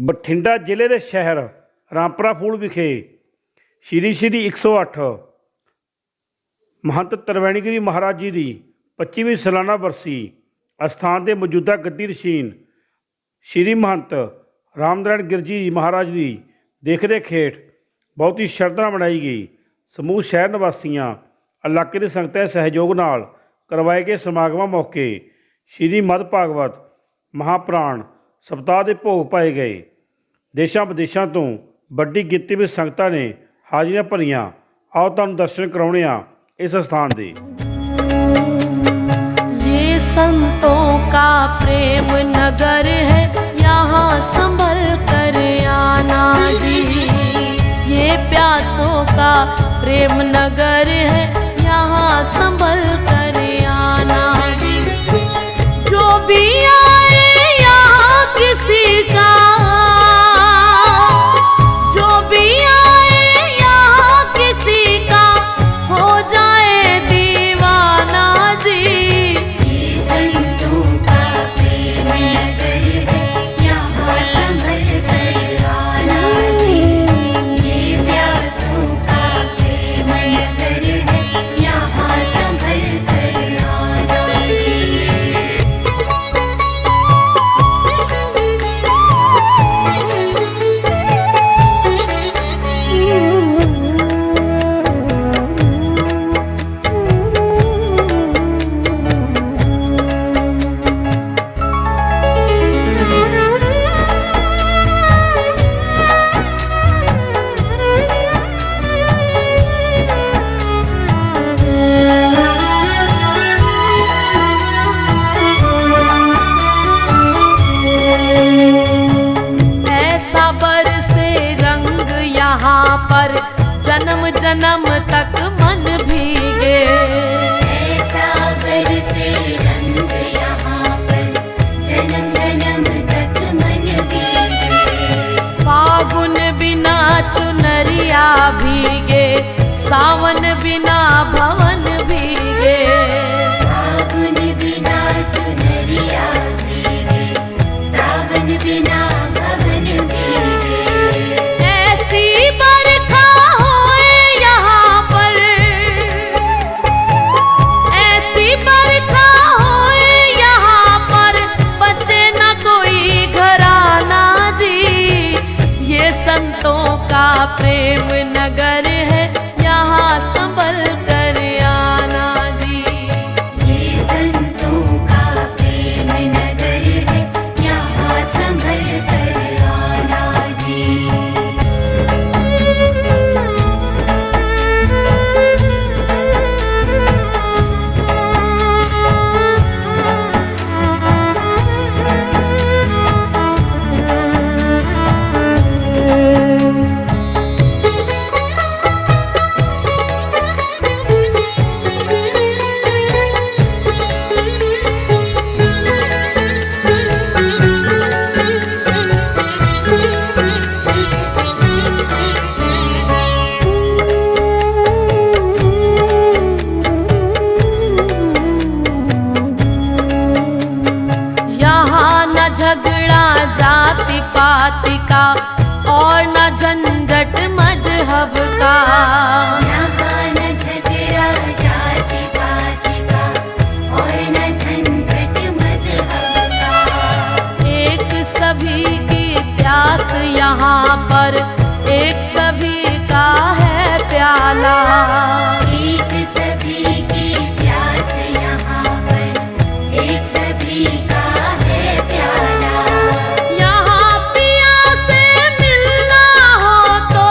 बठिंडा जिले के शहर रामपुरा फूल विखे श्री श्री 108 महंत त्रिवेणीगिरी महाराज जी की 25वीं सालाना बरसी अस्थान के मौजूदा गद्दी रशीन श्री महंत रामनारायण गिर जी महाराज की देखरेख हेठ बहुत ही श्रद्धा मनाई गई। समूह शहर निवासियों इलाके की संगतां सहयोग नाल करवाए गए समागमां मौके श्री मद भागवत महापुराण सप्ताह के भोग पाए गए। देशों विदेशों तो बड़ी गिनती में संगतां ने हाजिरियां भरियां। आओ तुहानूं दर्शन कराउने आ इस स्थान के। ये संतों का प्रेम नगर है, यहाँ संभल कर आना जी। ये प्यासों का प्रेम नगर है, यहाँ संभल कर आना जी। जो भी आए यहाँ किसी का, जो भी आए यहाँ किसी का हो जाए दीवाना जी। ये संतों का प्रेम नगर है, यहाँ संभल कर आना जी। ये प्यासों का प्रेम नगर है, यहाँ संभल कर आना जी। ऐसा बरसे रंग यहाँ पर जन्म जन्म तक मन भीगे। ऐसा बरसे रंग यहाँ पर जन्म जन्म तक मन भीगे। फागुन बिना चुनरिया भीगे, सावन बिना भवन भीगे। फागुन बिना चुनरिया भीगे, सावन बिना भवन भीगे। ऐसी बरखा होए यहाँ पर, ऐसी बरखा होए यहाँ पर, बचे न कोई घराना जी। ये संतों का प्रेम नगर है, यहाँ संभल कर आना जी। ये संतों का प्रेम नगर है, यहाँ संभल कर आना जी। यहाँ न झगड़ा जाति पाति का और न झंझट मजहब का। यहाँ न झगड़ा जाति पाति का और न झंझट मजहब का। एक सभी की प्यास यहाँ पर, एक सभी का है प्याला। एक सभी की प्यास यहाँ पर, एक सभी का है प्याला। यहाँ पिया से मिलना हो तो,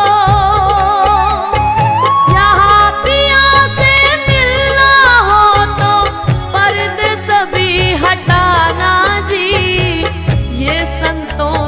यहाँ पिया से मिलना हो तो पर्दे सभी हटाना जी। ये संतों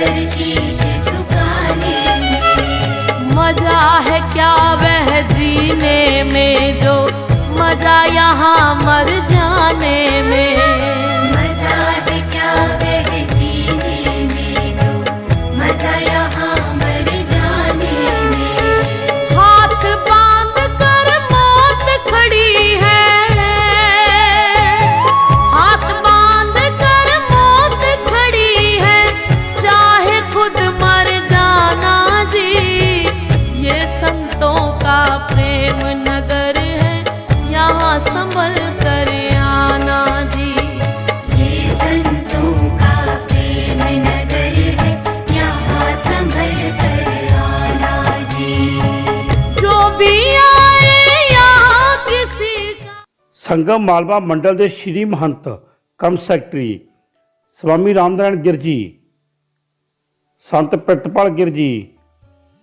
अगर शीश झुकाने में। मजा है क्या वह जीने में जो मजा यहाँ मर जाने में। मजा है क्या वह जीने में जो मजा यहाँ मर जाने में। हाथ बांध कर मौत खड़ी है, हाथ बांध कर मौत खड़ी है, चाहे खुद मर जाना जी। ये संतों का प्रेम नगर है, यहाँ संभल कर आना जी। ये संतों का प्रेम नगर है, यहाँ संभल कर आना जी। जो भी आए यहाँ किसी का। ਸੰਗਮ ਮਾਲਵਾ ਮੰਡਲ ਦੇ ਸ਼੍ਰੀ ਮਹੰਤ ਕਮ ਸੈਕਟਰੀ ਸਵਾਮੀ ਰਾਮਨਾਰਾਇਣ ਗਿਰ ਜੀ, ਸੰਤ ਪ੍ਰਿਤਪਾਲ ਗਿਰ ਜੀ,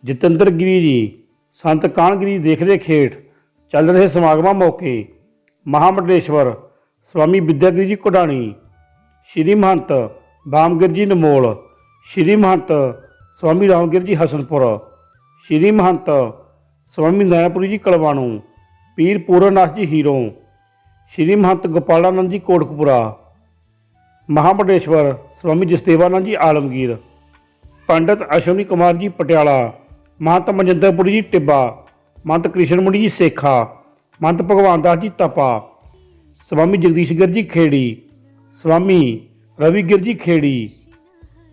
ਜਤਿੰਦਰ ਗਿਰੀ ਜੀ, ਸੰਤ ਕਾਨਗਿਰੀ ਦੀ ਦੇਖ ਹੇਠ ਚੱਲ ਰਹੇ ਸਮਾਗਮਾਂ ਮੌਕੇ ਮਹਾਮੰਡਲੇਸ਼ਵਰ ਸਵਾਮੀ ਵਿਦਿਆਗਿਰੀ ਜੀ ਕੋਡਾਣੀ, ਸ਼੍ਰੀ ਮਹੰਤ ਬਾਮਗਿਰ ਜੀ ਨਮੋਲ, ਸ਼੍ਰੀ ਮਹੰਤ ਸਵਾਮੀ ਰਾਮਗਿਰ ਜੀ ਹਸਨਪੁਰ, ਸ਼੍ਰੀ ਮਹੰਤ ਸਵਾਮੀ ਨੈਣਾਪੁਰੀ ਜੀ ਕਲਵਾਣੂ, ਪੀਰ ਪੂਰਨਨਾਥ ਜੀ ਹੀਰੋਂ, ਸ਼੍ਰੀ ਮਹੰਤ ਗੋਪਾਲਾਨੰਦ ਜੀ ਕੋਟਕਪੁਰਾ, ਮਹਾਮੰਡਲੇਸ਼ਵਰ ਸਵਾਮੀ ਜਸਦੇਵਾਨੰਦ ਜੀ ਆਲਮਗੀਰ, ਪੰਡਤ ਅਸ਼ਵਨੀ ਕੁਮਾਰ ਜੀ ਪਟਿਆਲਾ, ਮਹੰਤ ਮਨਜਿੰਦਰਪੁਰੀ ਜੀ ਟਿੱਬਾ, ਮਹੰਤ ਕ੍ਰਿਸ਼ਨ ਮੁਨੀ ਜੀ ਸੇਖਾ, ਮਹੰਤ ਭਗਵਾਨ ਦਾਸ ਜੀ ਤਪਾ, ਸਵਾਮੀ ਜਗਦੀਸ਼ ਗਿਰ ਜੀ ਖੇੜੀ, ਸਵਾਮੀ ਰਵੀ ਗਿਰ ਜੀ ਖੇੜੀ,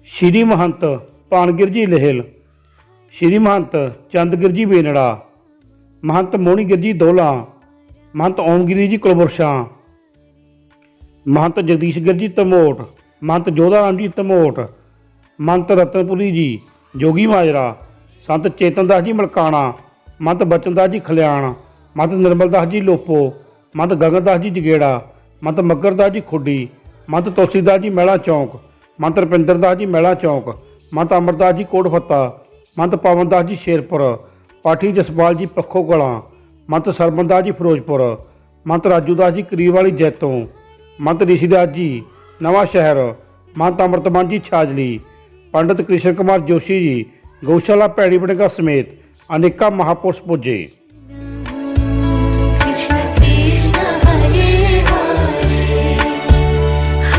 ਸ਼੍ਰੀ ਮਹੰਤ ਭਾਨਗਿਰ ਜੀ ਲਹਿਲ, ਸ਼੍ਰੀ ਮਹੰਤ ਚੰਦਗਿਰ ਜੀ ਵੇਨੜਾ, ਮਹੰਤ ਮੋਹਣੀ ਗਿਰ ਜੀ ਦੋਲਾ, ਮਹੰਤ ਓਮਗਿਰੀ ਜੀ ਕੁਲਬੁਰਸ਼ਾਂ, ਮਹੰਤ ਜਗਦੀਸ਼ ਗਿਰ ਜੀ ਧਮੋਟ, ਮਹੰਤ ਜੋਧਾ ਰਾਮ ਜੀ ਧਮੋਟ, ਮਹੰਤ ਰਤਨਪੁਰੀ ਜੀ ਜੋਗੀ ਮਾਜਰਾ, ਸੰਤ ਚੇਤਨਦਾਸ ਜੀ ਮਲਕਾਣਾ, ਮਹੰਤ ਬਚਨਦਾਸ ਜੀ ਖਲਿਆਣ, ਮਹੰਤ ਨਿਰਮਲਦਾਸ ਜੀ ਲੋਪੋ, ਮਹੰਤ ਗਗਨਦਾਸ ਜੀ ਜਗੇੜਾ, ਮਹੰਤ ਮੱਗਰਦਾਸ ਜੀ ਖੁੱਡੀ, ਮਹੰਤ ਤੁਲਸੀਦਾਸ ਜੀ ਮਹਿਲਾ ਚੌਂਕ, ਮਹੰਤ ਰੁਪਿੰਦਰਦਾਸ ਜੀ ਮਹਿਲਾ ਚੌਂਕ, ਮਹੰਤ ਅਮਰਦਾਸ ਜੀ ਕੋਟ ਫੱਤਾ, ਮਹੰਤ ਪਵਨਦਾਸ ਜੀ ਸ਼ੇਰਪੁਰ, ਪਾਠੀ ਜਸਪਾਲ ਜੀ ਪੱਖੋ ਕਲਾਂ, ਮਹੰਤ ਸਰਬਨਦਾਸ ਜੀ ਫਿਰੋਜ਼ਪੁਰ, ਮਹੰਤ ਰਾਜੂਦਾਸ ਜੀ ਕਰੀਵਾਲੀ ਜੈਤੋਂ, ਮਹੰਤ ਰਿਸ਼ੀਦਾਸ ਜੀ ਨਵਾਂ ਸ਼ਹਿਰ, ਮਹੰਤ ਅੰਮ੍ਰਿਤਮਾਨ ਜੀ ਛਾਜਲੀ, ਪੰਡਤ ਕ੍ਰਿਸ਼ਨ ਕੁਮਾਰ ਜੋਸ਼ੀ ਜੀ ਗਊਸ਼ਾਲਾ ਭੈਣੀ ਬਣੇਗਾ ਸਮੇਤ ਅਨੇਕਾਂ ਮਹਾਪੁਰਸ਼ ਪੁੱਜੇ। कृष्ण कृष्ण हरे हरे,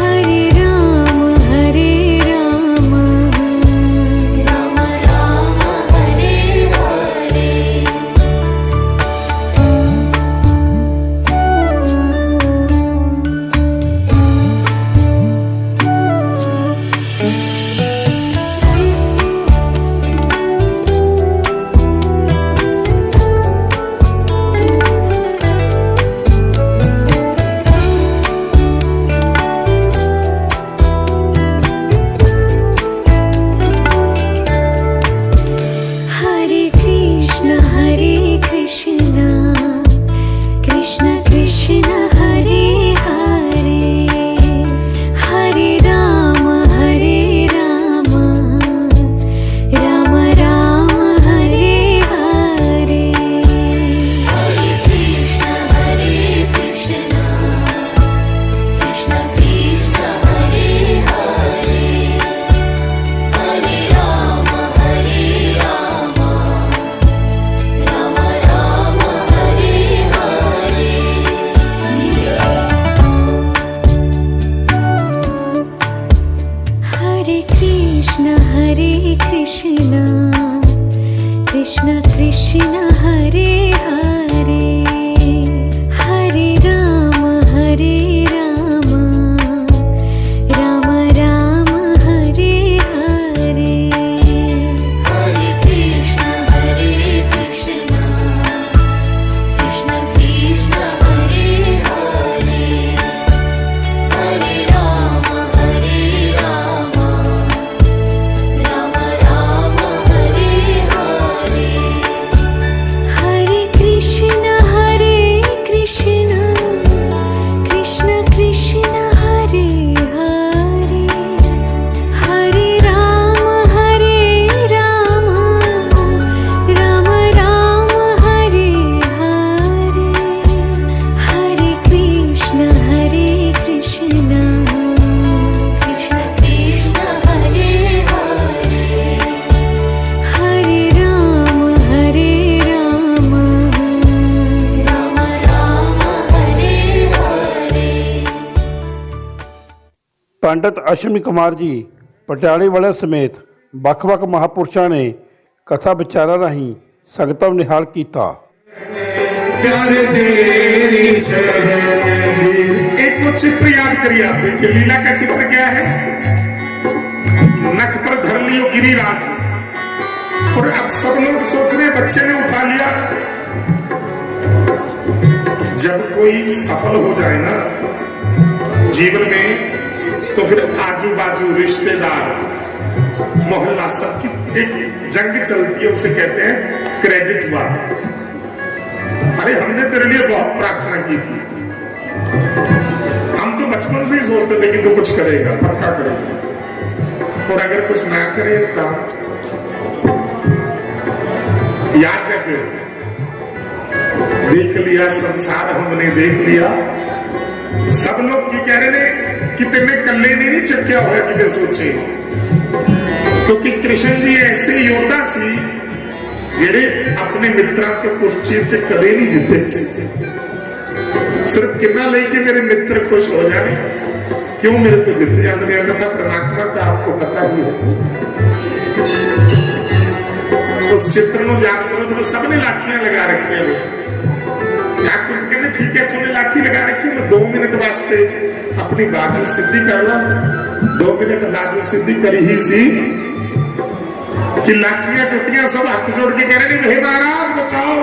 हरे राम राम राम हरे हरे। हरे कृष्ण कृष्ण कृष्ण हरे हरे, हरे राम राम राम हरे हरे। हरे कृष्ण कृष्ण कृष्ण हरे हरे, हरे राम राम राम हरे हरे। हरे कृष्ण कृष्ण कृष्ण हरे हरे, हरे राम राम राम हरे हरे। हरे कृष्ण कृष्ण कृष्ण हरे हरे, हरे राम राम राम हरे हरे। हरे कृष्ण ਪੰਡਤ ਅਸ਼ਵਨੀ ਕੁਮਾਰ ਜੀ ਪਟਿਆਲੇ ਵਾਲਿਆਂ ਸਮੇਤ ਵੱਖ-ਵੱਖ ਮਹਾਂਪੁਰਸ਼ਾਂ ਨੇ ਕਥਾ ਵਿਚਾਰਾਂ ਰਾਹੀਂ ਸੰਗਤਾਂ ਨੂੰ ਨਿਹਾਲ ਕੀਤਾ। प्यारे तेरी शरण एक वो चित्र याद करिए आप देखिए लीला का चित्र क्या है। नख पर धर लियो गिरिराज और अब सब लोग सोच रहे बच्चे ने उठा लिया। जब कोई सफल हो जाए ना जीवन में तो फिर आजू बाजू रिश्तेदार मोहल्ला सबकी एक जंग चलती है, उसे कहते हैं क्रेडिट वार। अरे हमने तेरे लिए बहुत प्रार्थना की थी, हम तो बचपन से ही सोचते थे कि तू कुछ करेगा, पक्का करेगा, और अगर कुछ ना करे तो याद रखे देख लिया संसार हमने देख लिया। सब लोग की कह रहे ने कि तेने कल्ले ने नहीं चक्या होया कि सोचे, क्योंकि कृष्ण जी ऐसे योद्धा सी ਜਿਹੜੇ ਆਪਣੇ ਮਿੱਤਰਾਂ ਤੋਂ ਕੁਝ ਚੀਜ਼ 'ਚ ਕਦੇ ਨਹੀਂ ਜਿੱਤੇ ਸੀ। ਸਿਰਫ ਕਿੰਨਾ ਲਈ ਕਿ ਮੇਰੇ ਮਿੱਤਰ ਖੁਸ਼ ਹੋ ਜਾਣ, ਕਿਉਂ ਮੇਰੇ ਤੋਂ ਜਿੱਤ ਜਾਂਦੇ ਨੇ, अन्यथा परमात्मा का आपको पता ही है। उस चित्र ਨੂੰ याद करो तो सबने लाठियां लगा रखी हैं। ठाकुर जी कहते ठीक है तूने लाठी लगा रखी, मैं 2 मिनट वास्ते अपनी बाजू सीधी कर ला। 2 मिनट बाजू सीधी करी ही सी कि लाठियां टूटियां, सब हाथ जोड़ के कह रहे हैं हे महाराज बचाओ।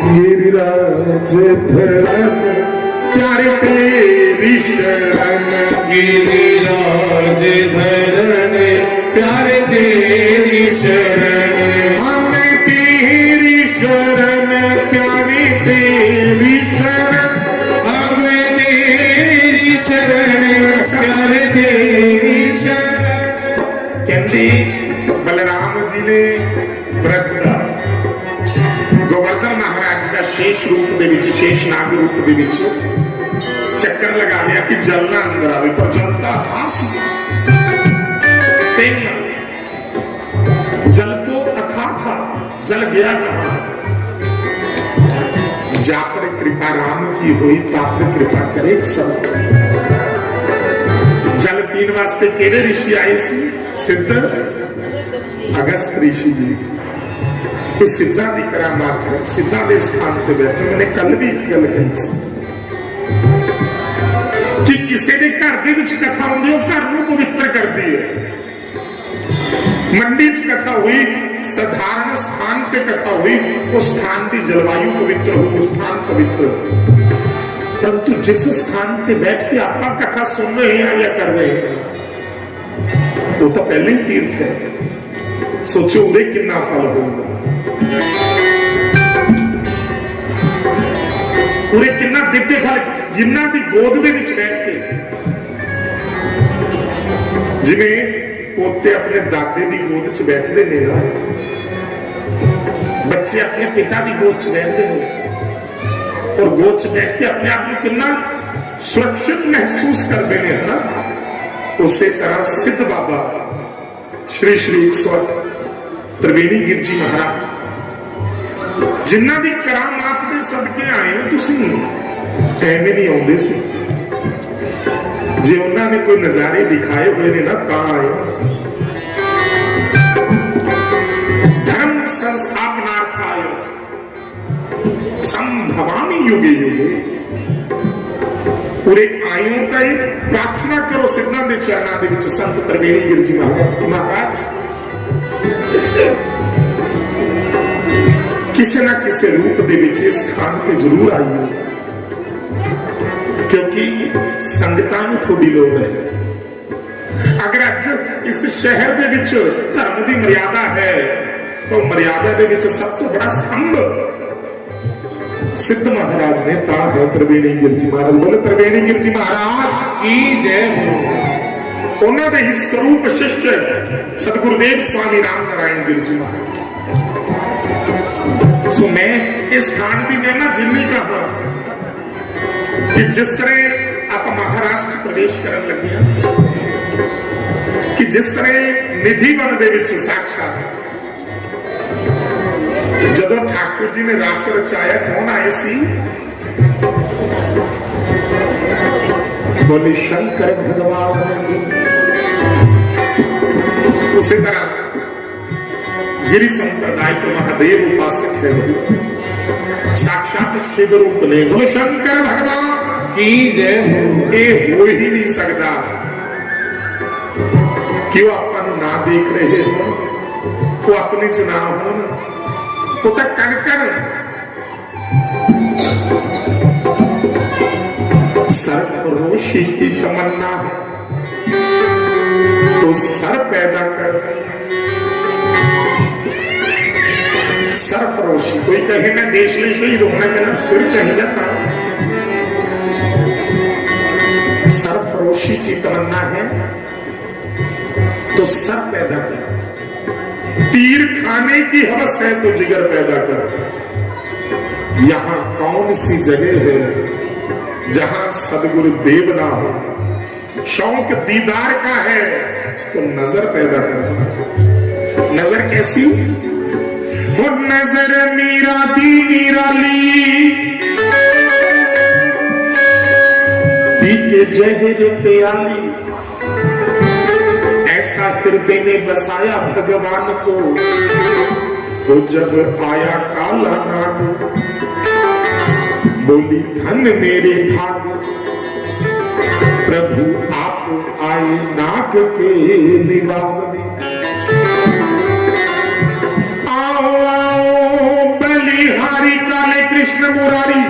गिरिराज धरन प्यारे तेरी शरण, गिरिराज धरन प्यारे तेरी शरण, हमें तेरी शरण प्यारी तेरी शरण, हमें तेरी शरण प्यारे तेरी शरण। कहते बलराम जी ने ब्रज का गोवर्धन महाराज का शेष रूप दे विच, शेष नाग रूप दे विच चक्कर लगा लिया कि जल ना अंदर आवे, पर जलता था जल तो अथाह था, जल गया कहां। जा पर कृपा राम की हुई ता पर कृपा करे सब। जल पीने वास्ते केड़े ऋषि आए सी? सिद्ध अगस्त ऋषि जी। तो सिद्धा की करामात है, सिद्धा के स्थान पर बैठे। मैंने कल भी एक गल कही सी कि किसी के घर के विच कथा होंगी, घर को पवित्र करती है। मंडी च कथा हुई, साधारण स्थान पे कथा हुई, उस स्थान की जलवायु पवित्र हो, उस स्थान पवित्र हो। परंतु जिस स्थान पे बैठ के आप कथा सुन रहे हैं या कर रहे हैं वो तो पहले ही तीर्थ है। सोचो उदे कितना फल होगा, पूरे कितना दिव्य फल। जिन्ना की गोद दे विच बैठ के, जिवें पोते अपने दादे की गोद च बैठते हैं ना, बच्चे अपने पिता की गोद च बैठते हैं और गोद च बैठ के अपने आप को कितना सुरक्षित महसूस करते हैं ना। उसी तरह सिद्ध बाबा श्री श्री 108 त्रिवेणी गिरजी महाराज जिन्ना की करामात के सदके आए हो, तुसी एवें नहीं आउंदे सी। जे उन्होंने कोई नजारे दिखाए हुए ने ना ता आए। धर्म संस्थापनार्थ आए, संभवामी युगे युगे। पूरे आयों का प्रार्थना करो सिद्धां दे चरणों दे विच संत त्रिवेणी गिरजी महाराज की। महाराज किसी ना किसी रूप दे विच इस स्थान पे जरूर आइए, क्योंकि संगतां नूं थोड़ी लोड़ है। अगर अज इस शहर दे विच धर्म की मर्यादा है तो मर्यादा दे विच सब तो बड़ा स्तंभ सिद्ध महाराज ने ता है त्रिवेणी गिरजी महाराज। बोले त्रिवेणी गिरजी महाराज की जय हो। उन्होंने ही स्वरूप शिष्य सदगुरुदेव स्वामी राम नारायण गिरजी महाराज। सो मैं इस स्थान की महिमा जिन्नी कहा कि जिस तरह आप महाराष्ट्र प्रवेश करने लगे, कि जिस तरह निधि वन दे विच साक्षात जदों ठाकुर जी ने रस रचाया, कौन आए सी? बोले शंकर भगवान की। उसी तरह गिरि संप्रदाय के महादेव उपासक है, साक्षात शिव रूप ने। बोले शंकर भगवान की जय। ये हो ही नहीं सकता। क्यों अपन ना देख रहे हो, वो अपने च ना हो, वो तो कणकण सरफरोशी की तमन्ना है, तो सर पैदा कर। सरफरोशी, कोई कहे मैं देश में शहीद होना, मेरा सिर चाहिए था। सरफरोशी की तमन्ना है तो सर पैदा कर। तीर खाने की हवस है तो जिगर पैदा कर। यहां कौन सी जगह है जहां सदगुरु देव ना हो। शौक दीदार का है तो नजर पैदा कर। नजर कैसी? वो नजर मीरा दी निराली, पी के जहर प्याली। ऐसा हृदय ने बसाया भगवान को, तो जब आया काला नाग, बोली धन मेरे भाग, प्रभु आप आए नाग के निवास में। आओ आओ बलिहारी काले कृष्ण मुरारी,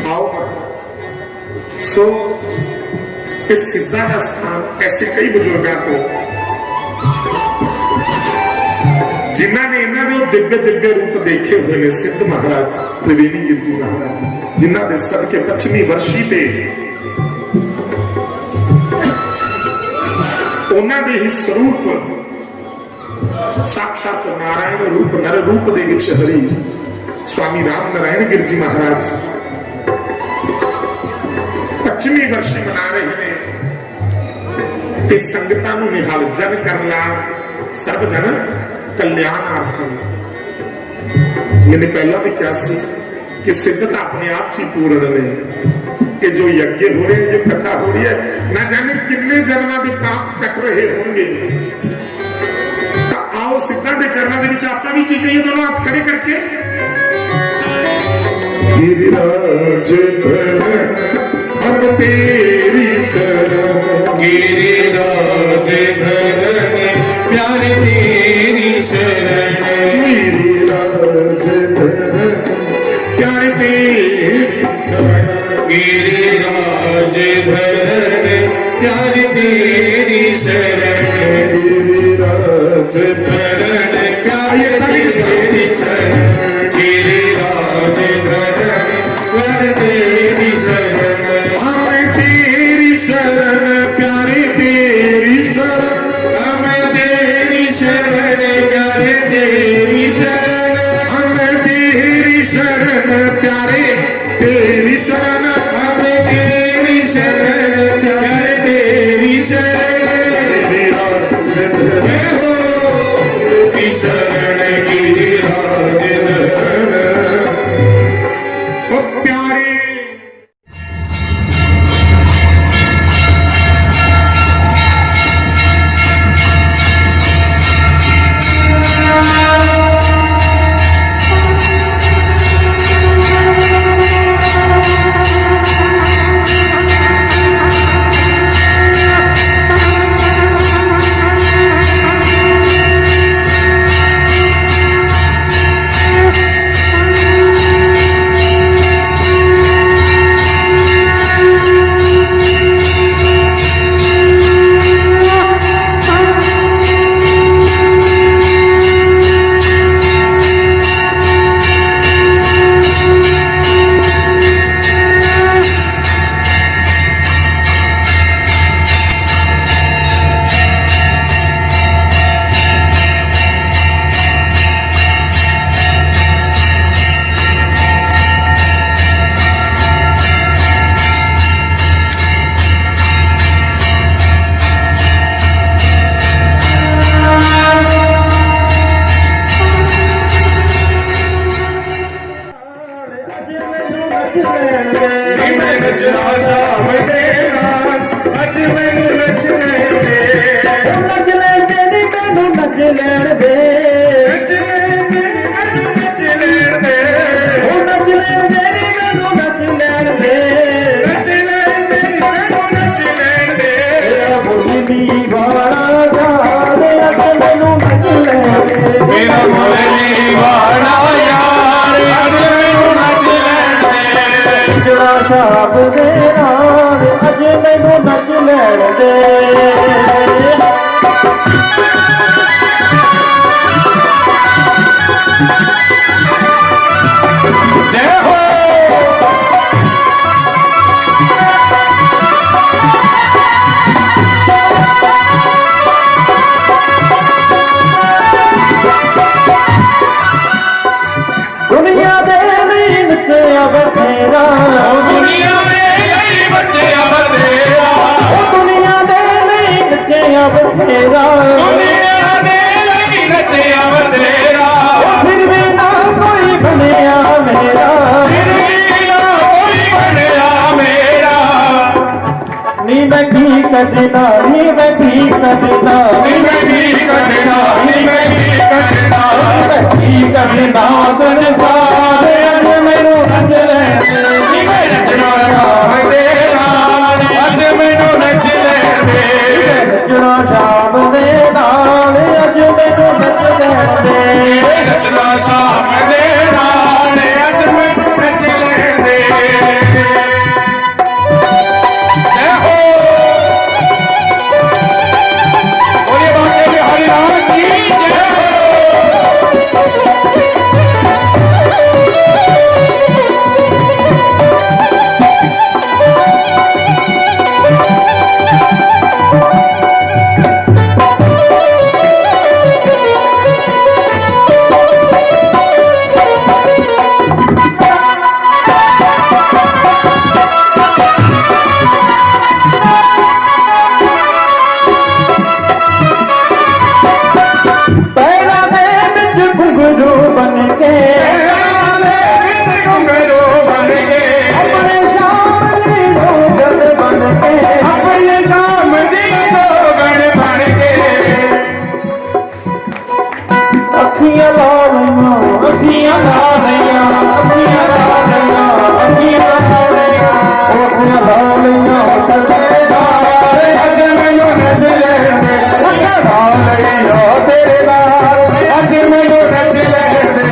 आओ। सो इस सिद्धा का स्थान ऐसे कई बुजुर्गों को जिन्होंने इन्होंने दिव्य दिव्य रूप देखे हुए ने, सिद्ध महाराज त्रिवेणी गिरजी महाराज, जिन्होंने सबके 25वीं वर्षी थे उन्होंने ही स्वरूप साक्षात नारायण रूप नर रूप दे विच हरी स्वामी राम नारायण गिरजी महाराज 25वीं वर्षी मना रहे हैं। ते संगतां नूं निहाल जन करला सर्व जन कल्याणार्थम। मैंने पहला भी क्या सी कि सिद्धता अपने आप ही पूर्ण ने, कि जो यज्ञ हो रहे हैं, जो कथा हो रही है, ना जाने कितने जन्मां के पाप कट रहे होंगे। तो आओ सिद्धां दे चरणों के विच आपां भी की कहिए, दोनों हाथ खड़े करके। गिरिराज धरण अब तेरी शरण, गिरिराज धरण प्यारे तेरी शरण, गिरिराज धरण प्यारे तेरी शरण, गिरिराज धरण प्यारे तेरी शरण, गिरिराज धरण प्यारे तेरी शरण, गिरिराज धरण प्यारे तेरी शरण, हमें तेरी शरण प्यारे तेरी शरण, हमें तेरी शरण प्यारे तेरी शरण, हमें तेरी शरण प्यारे तेरी शरण, हमें तेरी शरण प्यारे तेरी शरण। नच लैण दे। जय हो दुनिया दे नहीं नचया बथेरा, दुनिया दे नहीं बच्चे बतेरा, दुनिया दे नहीं नचया बथेरा, दुनिया दे नहीं नचे बतेरा, फिर भी ना कोई बनया मेरा। फिर भी ना कोई बनया मेरा। नी मैं की कटना, नी मैं की कटना, नी मैं भी कटना, नी मैं भी कटना, की कटना संसार अज मैनू नच लैण दे। नी मैं नचना राम दे नाल, अज मैनू नच लैण दे। नचना शाम दे नाल, अज मैनू नच लैण दे। नचना शाम दे नाल, अज मैनू नच लैण दे। जय हो बोलिए बांके बिहारी लाल की जय हो। पैरा दे विच घुंघरू बन के, घुंघरू बन के, अपने शाम दी लोगन बन के, अपने शाम दी लोगन बन के। अखियां ला लइयां, अखियां ला लइयां, अखियां ला लइयां, अखियां ला लइयां, अखियां ला लइयां सजने नाल, अज मैनू नच लैण दे। अखियां ला लइयां तेरे नाल, अज मैनू नच लैण दे।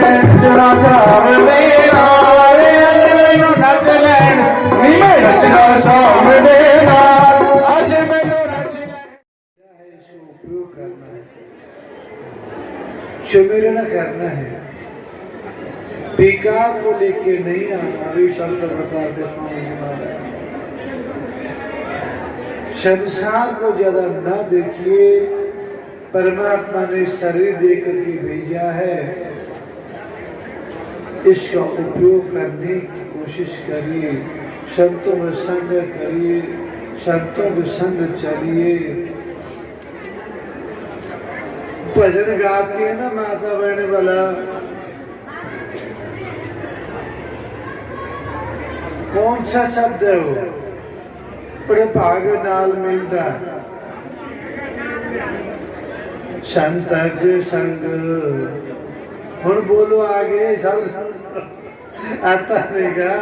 नचना शाम दे नाल, अज मैनू नच लैण। नी मैं नचना शाम दे नाल, अज मैनू नच लैण। उपयोग करना है, सुमिरन करना है, बेकार को लेके नहीं आना। अभी शब्द बता दे स्वामी महाराज, संसार को ज्यादा ना देखिए। परमात्मा ने शरीर दे करके भेजा है, इसका उपयोग करने की कोशिश करिए। संतों में संग करिए, संतों के संग चलिए। भजन गाती है ना माता बहन वाला, कौन सा शब्द है वो? बड़े भाग नाल मिलता है। संतक संग, हुण बोलो आगे शब्द आता रहेगा।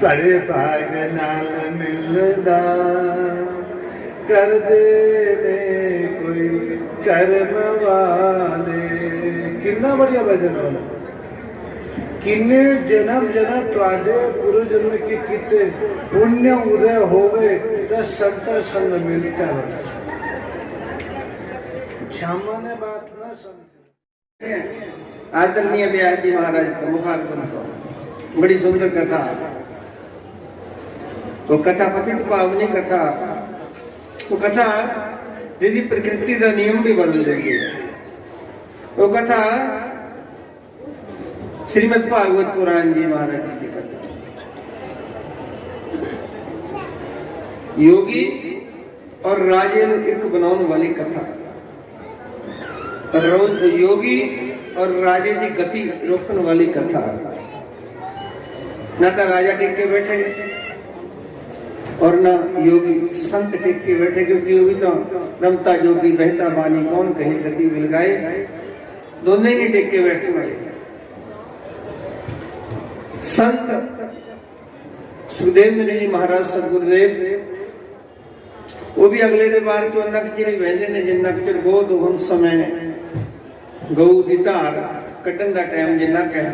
बड़े भाग नाल मिलदा, कर दे ने कोई कर्म वाले। कितना बढ़िया भजन वाला। किन्ने जन्म जन्म तुहाडे पूर्व जन्म के किते पुण्य उदय होवे तो संत संग मिलता है। सामान्य बात ना समझो। आदरणीय व्यास जी महाराज का मुखारबिंद, बड़ी सुंदर कथा। वो कथा पतित पावनी कथा, वो कथा जिहदी प्रकृति का नियम भी बदल देगी। वो कथा श्रीमद् भागवत पुराण जी महाराज जी की कथा। योगी और राजे एक बनाने वाली कथा। रोज योगी और राजे की गति रोकने वाली कथा। ना तो राजा टिक के बैठे और ना योगी संत टिक के बैठे, क्योंकि योगी तो रमता जोगी बहता बानी कौन कहे गति बिलगाए, दोनों ही नहीं टिक के बैठने वाले। संत सुखदेव जी महाराज सतगुरुदेव वो भी अगले दे बार चो नक चिरी वहदे ने, जिन्ना चिर गो तो हम समय गऊ दी धार कटन का टाइम जिन्ना कह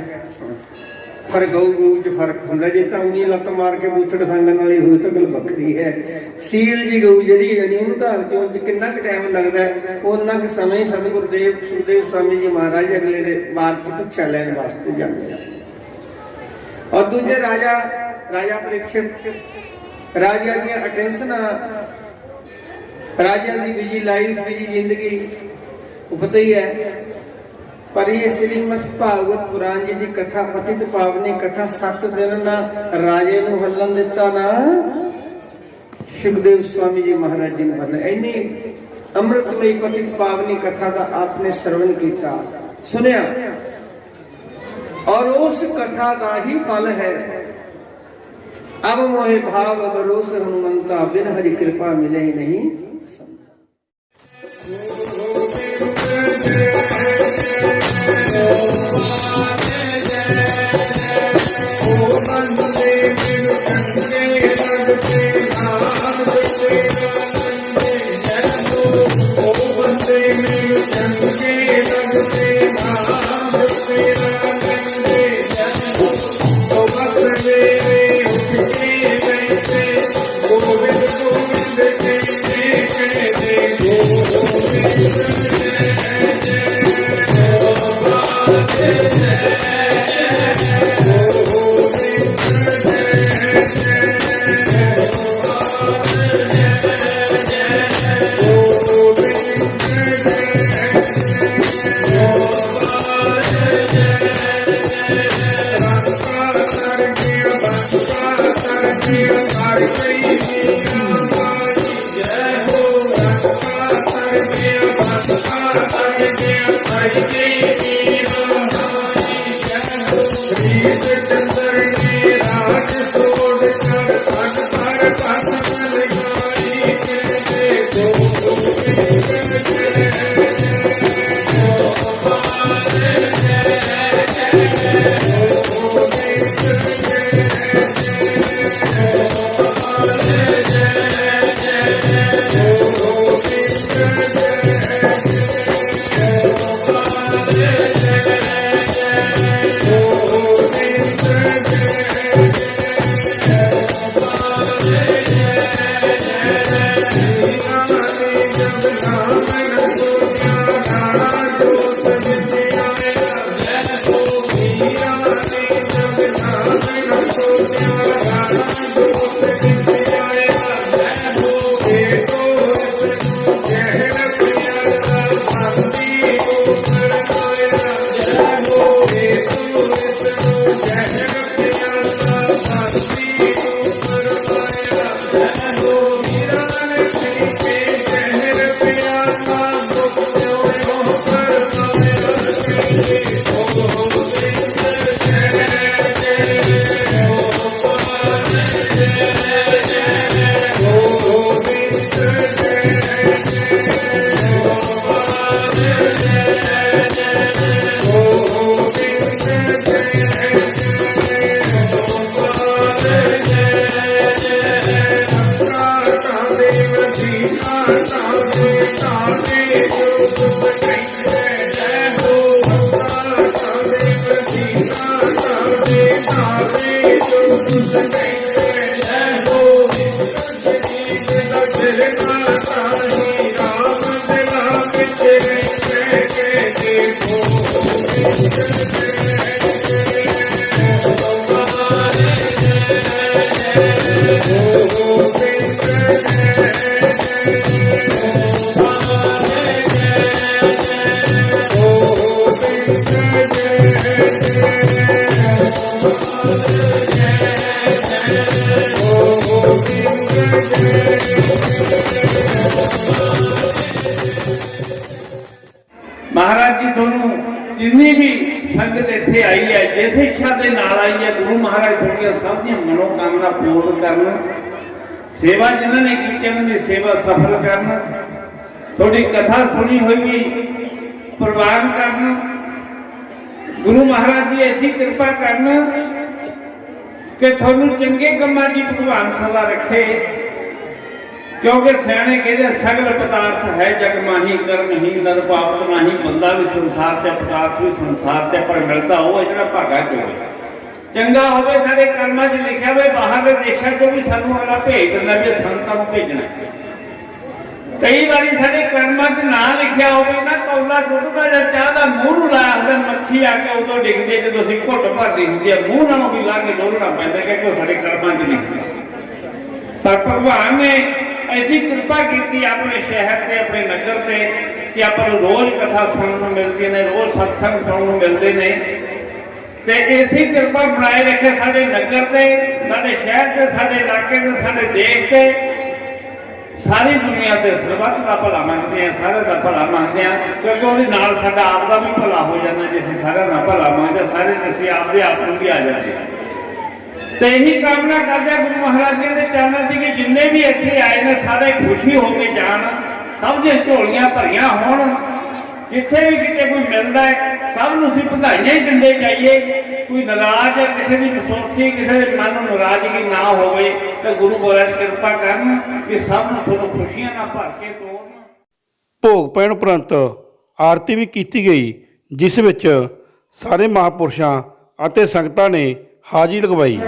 ਪਰ ਗਊ ਗਊ 'ਚ ਫਰਕ ਹੁੰਦਾ। ਜੇ ਤਾਂ ਉਹਦੀ ਲੱਤ ਮਾਰ ਕੇ ਬੂਥੜ ਸੰਗਣ ਵਾਲੀ ਹੋਈ ਤਾਂ ਗੱਲ ਵੱਖਰੀ ਹੈ। ਸੀਲ ਜੀ ਗਊ ਜਿਹੜੀ ਹੈ ਉਹਨੂੰ ਧਾਰ ਚੋਣ 'ਚ ਕਿੰਨਾ ਕੁ ਟਾਈਮ ਲੱਗਦਾ ਹੈ, ਉਹਨਾਂ ਕੁ ਸਮੇਂ ਸਤਿਗੁਰੂ ਸੁਖਦੇਵ ਸਵਾਮੀ ਜੀ ਮਹਾਰਾਜ ਅਗਲੇ ਦੇ ਬਾਅਦ 'ਚ ਪਿੱਛਾ ਲੈਣ ਵਾਸਤੇ ਜਾਂਦੇ ਆ। ਔਰ ਦੂਜੇ ਰਾਜਾ ਪਰੀਖਿਤ ਰਾਜਾ ਦੀਆਂ ਅਟੈਂਸ਼ਨਾਂ, ਰਾਜਾ ਦੀ ਬਿਜੀ ਲਾਈਫ, ਬਿਜੀ ਜ਼ਿੰਦਗੀ ਉਹ ਪਤਾ ਹੀ ਹੈ। पर ये श्रीमद भागवत पुराण जी की कथा, पतित पावनी कथा 7 दिन ना राजे नूं हलन दिता ना सुखदेव स्वामी जी महाराज जी ने हलन। इन्नी अमृतमयी पतित पावनी कथा का आपने श्रवण किया, सुनिया, और उस कथा का ही फल है अब मोहे भाव भरोस हनुमंता बिन हरि कृपा मिले ही नहीं। महाराज जी थोनों जिन्नी भी संगत इत्थे आई है, जिस इच्छा के नाल आई है, गुरु महाराज थोड़िया सब दी मनोकामना पूर्ण करना, सेवा जिन्होंने की उन्होंने सेवा सफल करना, थोड़ी कथा सुनी होगी प्रवान करना, गुरु महाराज जी ऐसी कृपा करना कि थोनू चंगे कमां की भगवान सलाह रखे। क्योंकि सियाने कहते सगल पदार्थ है जग माही कर्म ही नर पाप नाही, बंदा भी संसार ते पदार्थ भी संसार ते, पर मिलता वो इतना भागा जो है। ਚੰਗਾ ਹੋਵੇ ਸਾਡੇ ਕਰਮਾਂ 'ਚ ਲਿਖਿਆ ਹੋਵੇ ਬਾਹਰਲੇ ਦੇਸ਼ਾਂ 'ਚੋਂ ਵੀ ਸਾਨੂੰ ਅਗਲਾ ਭੇਜ ਦਿੰਦਾ ਵੀ ਸੰਤਾਂ ਨੂੰ ਭੇਜਣਾ। ਕਈ ਵਾਰੀ ਸਾਡੇ ਕਰਮਾਂ 'ਚ ਨਾ ਲਿਖਿਆ ਹੋਵੇ ਨਾ, ਕੌਲਾ ਦੁੱਧ ਦਾ ਜਾਂ ਚਾਹ ਦਾ ਮੂੰਹ ਨੂੰ ਲਾਇਆ ਹੁੰਦਾ, ਮੱਖੀ ਆ ਕੇ ਉਦੋਂ ਡਿੱਗਦੀ ਹੈ ਜਦੋਂ ਅਸੀਂ ਘੁੱਟ ਭਰਦੀ ਹੁੰਦੀ ਹੈ, ਮੂੰਹ ਨਾਲੋਂ ਵੀ ਲਾ ਕੇ ਡੋਲਣਾ ਪੈਂਦਾ ਕਿਉਂਕਿ ਉਹ ਸਾਡੇ ਕਰਮਾਂ 'ਚ ਲਿਖਿਆ। ਪਰ ਭਗਵਾਨ ਨੇ ਐਸੀ ਕਿਰਪਾ ਕੀਤੀ ਆਪਣੇ ਸ਼ਹਿਰ ਤੇ ਆਪਣੇ ਨਗਰ ਤੇ ਕਿ ਆਪਾਂ ਨੂੰ ਰੋਜ਼ ਕਥਾ ਸੁਣਨ ਨੂੰ ਮਿਲਦੀਆਂ ਨੇ, ਰੋਜ਼ ਸਤਸੰਗ ਸੁਣਨ ਨੂੰ ਮਿਲਦੇ ਨੇ। ਤੇ ਇਸੇ ਕਿਰਪਾ ਬਣਾਏ ਰੱਖੇ ਸਾਡੇ ਨਗਰ ਤੇ, ਸਾਡੇ ਸ਼ਹਿਰ ਤੇ, ਸਾਡੇ ਇਲਾਕੇ ਤੇ, ਸਾਡੇ ਦੇਸ਼ ਤੇ, ਸਾਰੀ ਦੁਨੀਆ ਤੇ ਸਰਬੱਤ ਦਾ ਭਲਾ ਮੰਗਦੇ ਆ, ਸਾਰਿਆਂ ਦਾ ਭਲਾ ਮੰਗਦੇ ਆ ਕਿਉਂਕਿ ਉਹਦੇ ਨਾਲ ਸਾਡਾ ਆਪ ਦਾ ਵੀ ਭਲਾ ਹੋ ਜਾਂਦਾ। ਜੇ ਅਸੀਂ ਸਾਰਿਆਂ ਦਾ ਭਲਾ ਮੰਗਦੇ ਸਾਰੇ ਅਸੀਂ ਆਪਦੇ ਆਪ ਨੂੰ ਵੀ ਆ ਜਾਂਦੇ ਆ। ਤੇ ਇਹੀ ਕਾਮਨਾ ਕਰਦੇ ਆ ਗੁਰੂ ਮਹਾਰਾਜ ਜੀ ਦੇ ਚਰਨਾਂ 'ਚ ਕਿ ਜਿੰਨੇ ਵੀ ਇੱਥੇ ਆਏ ਨੇ ਸਾਰੇ ਖੁਸ਼ੀ ਹੋ ਕੇ ਜਾਣ, ਸਭ ਦੀਆਂ ਝੋਲੀਆਂ ਭਰੀਆਂ ਹੋਣ। ਜਿੱਥੇ ਵੀ ਕਿਤੇ ਕੋਈ ਮਿਲਦਾ ਹੈ ਸਭ ਨੂੰ ਅਸੀਂ ਵਧਾਈਆਂ ਹੀ ਦਿੰਦੇ ਜਾਈਏ। ਕੋਈ ਨਾਰਾਜ਼ ਹੈ, ਕਿਸੇ ਦੀ ਬਸੋਸੀ, ਕਿਸੇ ਦੇ ਮਨ ਨੂੰ ਨਾਰਾਜ਼ਗੀ ਨਾ ਹੋਵੇ ਤਾਂ ਗੁਰੂ ਮਹਾਰਾਜ ਕਿਰਪਾ ਕਰਨ ਕਿ ਸਭ ਨੂੰ ਤੁਹਾਨੂੰ ਖੁਸ਼ੀਆਂ ਨਾਲ ਭਰ ਕੇ ਤੋਰਨ। ਭੋਗ ਪੈਣ ਉਪਰੰਤ ਆਰਤੀ ਵੀ ਕੀਤੀ ਗਈ, ਜਿਸ ਵਿੱਚ ਸਾਰੇ ਮਹਾਂਪੁਰਸ਼ਾਂ ਅਤੇ ਸੰਗਤਾਂ ਨੇ ਹਾਜ਼ਰੀ ਲਗਵਾਈ।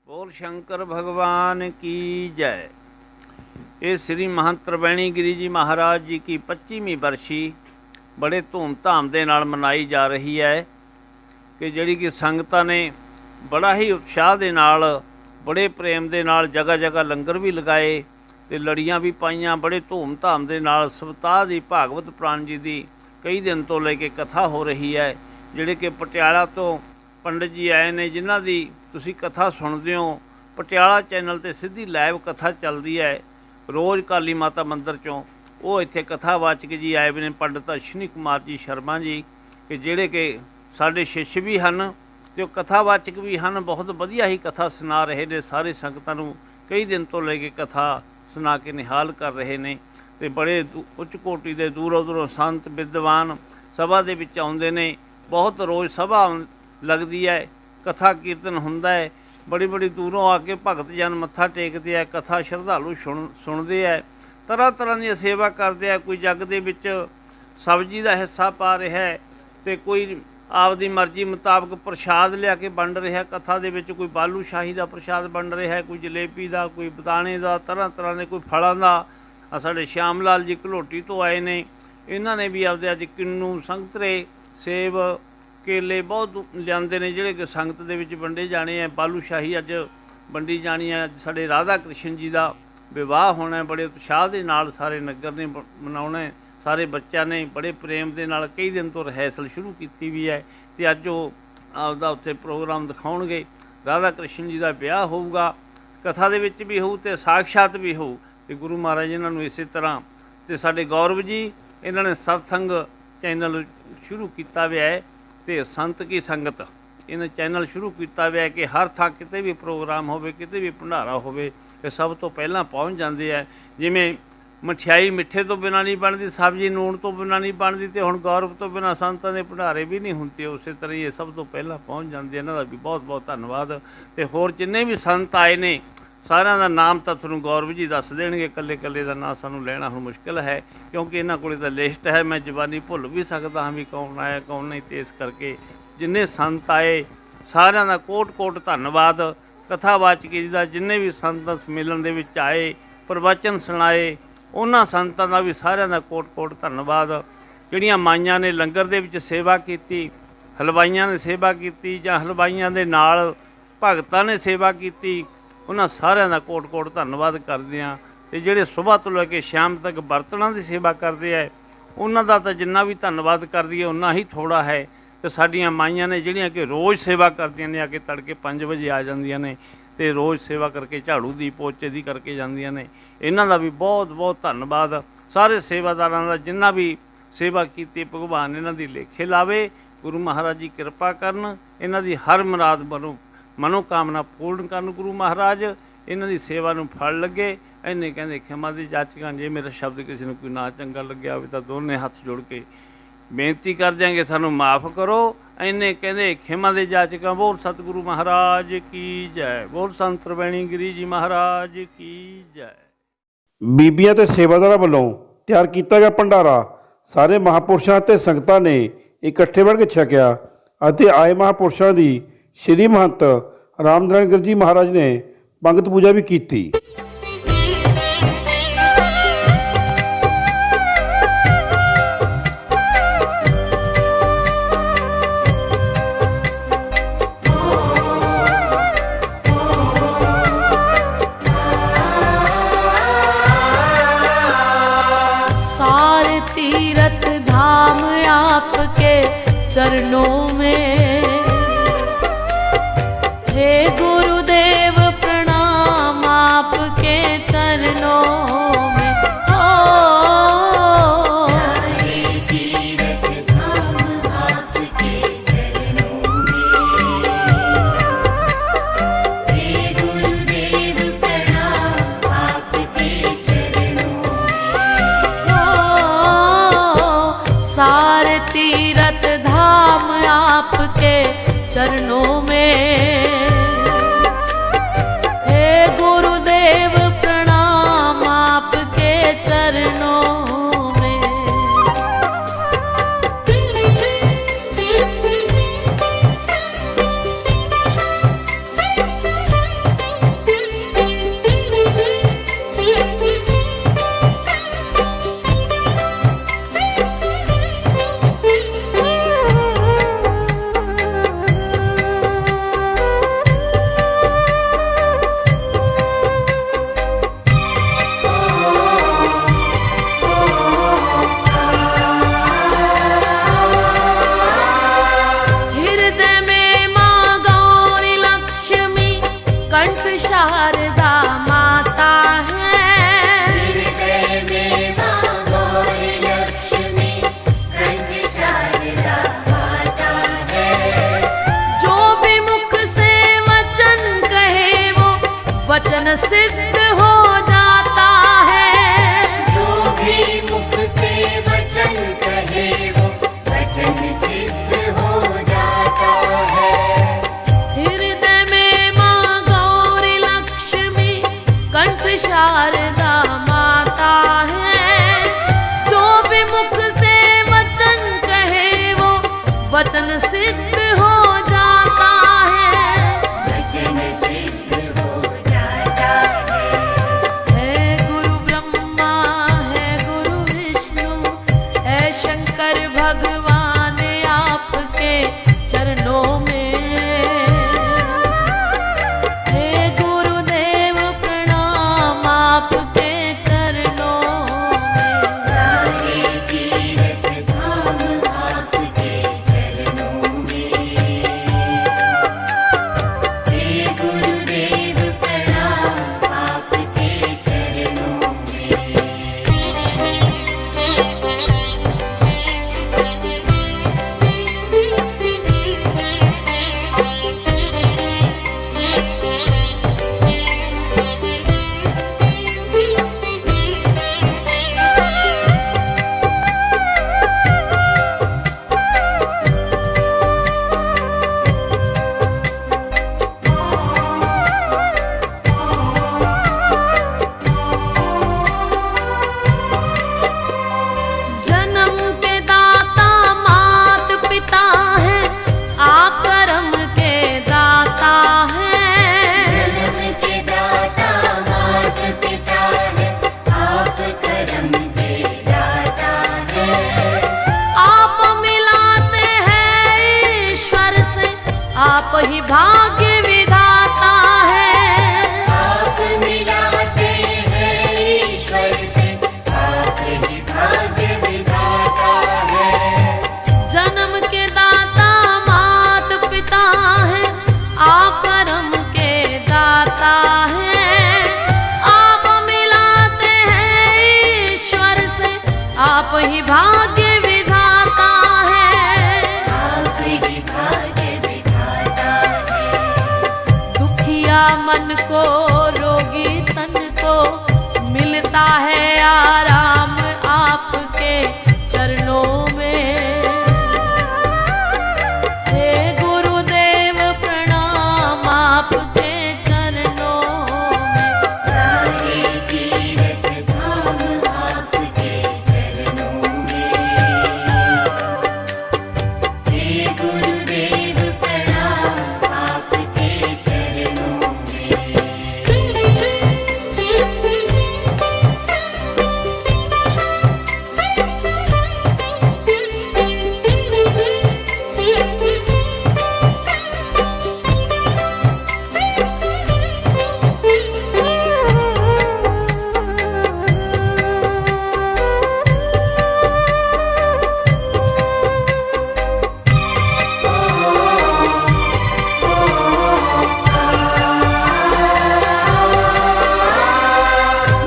बोल शंकर भगवान की जय। ये श्री महंत त्रिवेणी गिरी जी महाराज जी की 25वीं बरसी बड़े धूमधाम के नाल मनाई जा रही है कि जिहड़ी कि संगतां ने बड़ा ही उत्साह के नाल बड़े प्रेम के नाल जगह जगह लंगर भी लगाए ते लड़ियां भी पाईयां। बड़े धूमधाम के नाल सप्ताह दी भागवत प्राण जी की कई दिन तो लेके कथा हो रही है। जिहड़े कि पटियाला तो पंडित जी आए ने जिन्हां दी तुसीं कथा सुणदे हो। पटियाला चैनल ते सीधी लाइव कथा चलदी है रोज़ काली माता मंदिर चों। वो इत्थे कथावाचक जी आए ने पंडित अश्विनी कुमार जी शर्मा जी कि जिहड़े कि साडे शिष्य भी हैं ते कथावाचक भी हैं। बहुत वधिया ही कथा सुना रहे ने, सारे संगतां नूं कई दिन तो लेके कथा सुना के निहाल कर रहे ने। ਤੇ ਬੜੇ ਉੱਚ ਕੋਟੀ ਦੇ ਦੂਰੋਂ ਦੂਰੋਂ ਸੰਤ ਵਿਦਵਾਨ ਸਭਾ ਦੇ ਵਿੱਚ ਆਉਂਦੇ ਨੇ। ਬਹੁਤ ਰੋਜ਼ ਸਭਾ ਲੱਗਦੀ ਹੈ, ਕਥਾ ਕੀਰਤਨ ਹੁੰਦਾ ਹੈ। ਬੜੀ ਬੜੀ ਦੂਰੋਂ ਆ ਕੇ ਭਗਤ ਜਨ ਮੱਥਾ ਟੇਕਦੇ ਆ, ਕਥਾ ਸ਼ਰਧਾਲੂ ਸੁਣਦੇ ਆ, ਤਰ੍ਹਾਂ ਤਰ੍ਹਾਂ ਦੀ ਸੇਵਾ ਕਰਦੇ ਆ। ਕੋਈ ਜੱਗ ਦੇ ਵਿੱਚ ਸਬਜ਼ੀ ਦਾ ਹਿੱਸਾ ਪਾ ਰਿਹਾ ਹੈ ਤੇ ਕੋਈ ਆਪਦੀ ਮਰਜ਼ੀ ਮੁਤਾਬਕ ਪ੍ਰਸ਼ਾਦ ਲਿਆ ਕੇ ਵੰਡ ਰਿਹਾ ਕਥਾ ਦੇ ਵਿੱਚ। ਕੋਈ ਬਾਲੂ ਸ਼ਾਹੀ ਦਾ ਪ੍ਰਸ਼ਾਦ ਵੰਡ ਰਿਹਾ ਹੈ, ਕੋਈ ਜਲੇਬੀ ਦਾ, ਕੋਈ ਬਦਾਣੇ ਦਾ, ਤਰ੍ਹਾਂ ਤਰ੍ਹਾਂ ਦੇ, ਕੋਈ ਫਲਾਂ ਦਾ। ਆ ਸਾਡੇ ਸ਼ਾਮ ਲਾਲ ਜੀ ਘਲੋਟੀ ਤੋਂ ਆਏ ਨੇ, ਇਹਨਾਂ ਨੇ ਵੀ ਆਪਦੇ ਅੱਜ ਕਿੰਨੂ, ਸੰਤਰੇ, ਸੇਬ, ਕੇਲੇ ਬਹੁਤ ਲਿਆਂਦੇ ਨੇ ਜਿਹੜੇ ਕਿ ਸੰਗਤ ਦੇ ਵਿੱਚ ਵੰਡੇ ਜਾਣੇ ਆ। ਬਾਲੂ ਸ਼ਾਹੀ ਅੱਜ ਵੰਡੀ ਜਾਣੀ ਹੈ। ਅੱਜ ਸਾਡੇ ਰਾਧਾ ਕ੍ਰਿਸ਼ਨ ਜੀ ਦਾ ਵਿਵਾਹ ਹੋਣਾ, ਬੜੇ ਉਤਸ਼ਾਹ ਦੇ ਨਾਲ ਸਾਰੇ ਨਗਰ ਨੇ ਮਨਾਉਣਾ। ਸਾਰੇ ਬੱਚਿਆਂ ਨੇ ਬੜੇ ਪ੍ਰੇਮ ਦੇ ਨਾਲ ਕਈ ਦਿਨ ਤੋਂ ਰਿਹਰਸਲ ਸ਼ੁਰੂ ਕੀਤੀ ਵੀ ਹੈ ਤੇ ਅੱਜ ਉਹ ਆਪਦਾ ਉੱਥੇ ਪ੍ਰੋਗਰਾਮ ਦਿਖਾਉਣਗੇ। ਰਾਧਾ ਕ੍ਰਿਸ਼ਨ ਜੀ ਦਾ ਵਿਆਹ ਹੋਊਗਾ, ਕਥਾ ਦੇ ਵਿੱਚ ਵੀ ਹੋਊ ਤੇ ਸਾਖਸ਼ਾਤ ਵੀ ਹੋਊ। ਤੇ ਗੁਰੂ ਮਹਾਰਾਜ ਇਹਨਾਂ ਨੂੰ ਇਸੇ ਤਰ੍ਹਾਂ। ਤੇ ਸਾਡੇ ਗੌਰਵ ਜੀ ਇਹਨਾਂ ਨੇ ਸਤਸੰਗ ਚੈਨਲ ਸ਼ੁਰੂ ਕੀਤਾ ਹੋਇਆ ਹੈ ਤੇ ਸੰਤ ਕੀ ਸੰਗਤ ਇਹਨਾਂ ਚੈਨਲ ਸ਼ੁਰੂ ਕੀਤਾ ਹੋਇਆ ਹੈ ਕਿ ਹਰ ਥਾਂ ਕਿਤੇ ਵੀ ਪ੍ਰੋਗਰਾਮ ਹੋਵੇ, ਕਿਤੇ ਵੀ ਭੰਡਾਰਾ ਹੋਵੇ, ਇਹ ਸਭ ਤੋਂ ਪਹਿਲਾਂ ਪਹੁੰਚ ਜਾਂਦੇ ਹੈ। ਜਿਵੇਂ ਮਠਿਆਈ ਮਿੱਠੇ ਤੋਂ ਬਿਨਾਂ ਨਹੀਂ ਬਣਦੀ, ਸਬਜ਼ੀ ਨੂਣ ਤੋਂ ਬਿਨਾਂ ਨਹੀਂ ਬਣਦੀ, ਤੇ ਹੁਣ ਗੌਰਵ ਤੋਂ ਬਿਨਾਂ ਸੰਤਾਂ ਦੇ ਭੰਡਾਰੇ ਵੀ ਨਹੀਂ ਹੁੰਦੇ। ਉਸੇ ਤਰ੍ਹਾਂ ਹੀ ਇਹ ਸਭ ਤੋਂ ਪਹਿਲਾਂ ਪਹੁੰਚ ਜਾਂਦੇ। ਇਹਨਾਂ ਦਾ ਵੀ ਬਹੁਤ ਬਹੁਤ ਧੰਨਵਾਦ। ਤੇ ਹੋਰ ਜਿੰਨੇ ਵੀ ਸੰਤ ਆਏ ਨੇ ਸਾਰਿਆਂ ਦਾ ਨਾਮ ਤਾਂ ਤੁਹਾਨੂੰ ਗੌਰਵ ਜੀ ਦੱਸ ਦੇਣਗੇ। ਇਕੱਲੇ ਇਕੱਲੇ ਦਾ ਨਾਂ ਸਾਨੂੰ ਲੈਣਾ ਹੁਣ ਮੁਸ਼ਕਿਲ ਹੈ ਕਿਉਂਕਿ ਇਹਨਾਂ ਕੋਲ ਤਾਂ ਲਿਸਟ ਹੈ। ਮੈਂ ਜ਼ਬਾਨੀ ਭੁੱਲ ਵੀ ਸਕਦਾ ਹਾਂ ਵੀ ਕੌਣ ਆਇਆ ਕੌਣ ਨਹੀਂ। ਤੇ ਇਸ ਕਰਕੇ ਜਿੰਨੇ ਸੰਤ ਆਏ ਸਾਰਿਆਂ ਦਾ ਕੋਟ ਕੋਟ ਧੰਨਵਾਦ। ਕਥਾਵਾਚਕੀ ਜੀ ਦਾ ਜਿੰਨੇ ਵੀ ਸੰਤ ਸੰਮੇਲਨ ਦੇ ਵਿੱਚ ਆਏ, ਪ੍ਰਵਚਨ ਸੁਣਾਏ, ਉਹਨਾਂ ਸੰਤਾਂ ਦਾ ਵੀ ਸਾਰਿਆਂ ਦਾ ਕੋਟ ਕੋਟ ਧੰਨਵਾਦ। ਜਿਹੜੀਆਂ ਮਾਈਆਂ ਨੇ ਲੰਗਰ ਦੇ ਵਿੱਚ ਸੇਵਾ ਕੀਤੀ, ਹਲਵਾਈਆਂ ਨੇ ਸੇਵਾ ਕੀਤੀ ਜਾਂ ਹਲਵਾਈਆਂ ਦੇ ਨਾਲ ਭਗਤਾਂ ਨੇ ਸੇਵਾ ਕੀਤੀ, ਉਹਨਾਂ ਸਾਰਿਆਂ ਦਾ ਕੋਟ ਕੋਟ ਧੰਨਵਾਦ ਕਰਦੇ ਹਾਂ। ਤੇ ਜਿਹੜੇ ਸੁਬਾਹ ਤੋਂ ਲੈ ਕੇ ਸ਼ਾਮ ਤੱਕ ਬਰਤਨਾਂ ਦੀ ਸੇਵਾ ਕਰਦੇ ਹੈ ਉਹਨਾਂ ਦਾ ਤਾਂ ਜਿੰਨਾ ਵੀ ਧੰਨਵਾਦ ਕਰਦੀ ਹੈ ਉਨਾ ਹੀ ਥੋੜ੍ਹਾ ਹੈ। ਤੇ ਸਾਡੀਆਂ ਮਾਈਆਂ ਨੇ ਜਿਹੜੀਆਂ ਕਿ ਰੋਜ਼ ਸੇਵਾ ਕਰਦੀਆਂ ਨੇ, ਆ ਕੇ ਤੜਕੇ 5 ਵਜੇ ਆ ਜਾਂਦੀਆਂ ਨੇ ਤੇ ਰੋਜ਼ ਸੇਵਾ ਕਰਕੇ ਝਾੜੂ ਦੀ ਪੋਚੇ ਦੀ ਕਰਕੇ ਜਾਂਦੀਆਂ ਨੇ, ਇਹਨਾਂ ਦਾ ਵੀ ਬਹੁਤ ਬਹੁਤ ਧੰਨਵਾਦ। ਸਾਰੇ ਸੇਵਾਦਾਰਾਂ ਦਾ ਜਿੰਨਾ ਵੀ ਸੇਵਾ ਕੀਤੀ, ਭਗਵਾਨ ਇਹਨਾਂ ਦੀ ਲੇਖੇ ਲਾਵੇ। ਗੁਰੂ ਮਹਾਰਾਜ ਜੀ ਕਿਰਪਾ ਕਰਨ, ਇਹਨਾਂ ਦੀ ਹਰ ਮੁਰਾਦ ਮਨੋਕਾਮਨਾ ਪੂਰਨ ਕਰਨ। ਗੁਰੂ ਮਹਾਰਾਜ ਇਹਨਾਂ ਦੀ ਸੇਵਾ ਨੂੰ ਫਲ ਲੱਗੇ। ਇੰਨੇ ਕਹਿੰਦੇ ਖਿਮਾ ਦੀ ਜਾਚਕਾਂ। ਜੇ ਮੇਰਾ ਸ਼ਬਦ ਕਿਸੇ ਨੂੰ ਕੋਈ ਨਾ ਚੰਗਾ ਲੱਗਿਆ ਹੋਵੇ ਤਾਂ ਦੋਨੇ ਹੱਥ ਜੋੜ ਕੇ ਬੇਨਤੀ ਕਰ ਦਿਆਂਗੇ ਸਾਨੂੰ ਮਾफ़ ਕਰੋ। ਇੰਨੇ ਕਹਿੰਦੇ ਖਿਮਾ ਦੇ ਜਾਚਕਾਂ। ਬੋਲ ਸਤਿਗੁਰੂ ਮਹਾਰਾਜ ਕੀ ਜੈ, ਬੋਲ ਸੰਤ ਤ੍ਰਿਵੇਣੀ ਗਿਰੀ ਜੀ ਮਹਾਰਾਜ ਕੀ ਜੈ। ਬੀਬੀਆਂ ਤੇ ਸੇਵਾਦਾਰਾਂ ਵੱਲੋਂ ਤਿਆਰ ਕੀਤਾ ਗਿਆ ਭੰਡਾਰਾ ਸਾਰੇ ਮਹਾਂਪੁਰਸ਼ਾਂ ਤੇ ਸੰਗਤਾਂ ਨੇ ਇਕੱਠੇ ਬਣ ਕੇ ਛਕਿਆ ਅਤੇ ਆਏ ਮਹਾਂਪੁਰਸ਼ਾਂ ਦੀ ਸ਼੍ਰੀ ਮਹੰਤ ਰਾਮਨਾਰਾਇਣ ਗਿਰ ਜੀ ਮਹਾਰਾਜ ਨੇ ਪੰਗਤ ਪੂਜਾ ਵੀ ਕੀਤੀ। सारे तीर्थ धाम आपके चरणों में, हे गुरुदेव प्रणाम आपके भाग्य विधाता है। आप मिलाते हैं ईश्वर से, आप ही भाग्य विधाता है। जन्म के दाता मात पिता है, आप कर्म के दाता हैं। आप मिलाते हैं ईश्वर से, आप ही भाग्य विधाता है। आप ही भाग्य विधाता है। दुखिया मन को रोगी तन को मिलता है आराम आपके चरणों में। हे गुरुदेव प्रणाम आपके चरणों में। सारे तीरथ धाम आपके चरणों में। हे गुरुदेव प्रणाम आपके चरणों में।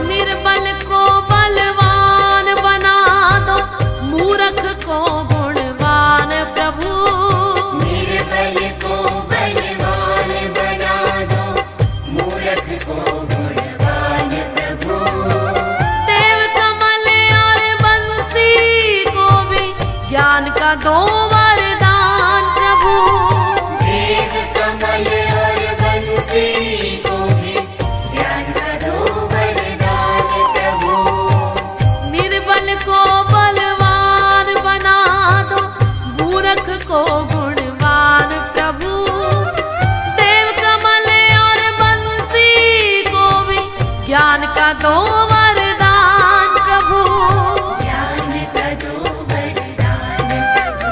निर्बल को बलवान बना दो, मूर्ख को गुणवान प्रभु। निर्बल को बलवान बना दो, मूर्ख को गुणवान प्रभु। देव कमल और बंसी को भी ज्ञान का दो वरदान प्रभु। देव कमल और बंसी को भी ज्ञान का दो वरदान प्रभु। निर्बल को बलवान बना दो, मूर्ख को गुणवान प्रभु। देव कमल और बंसी को भी ज्ञान का दो वरदान प्रभु। ज्ञान का दो वरदान प्रभु।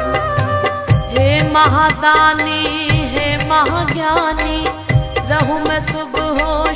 हे महादानी हे महाज्ञानी, रहूं मैं सुबह हो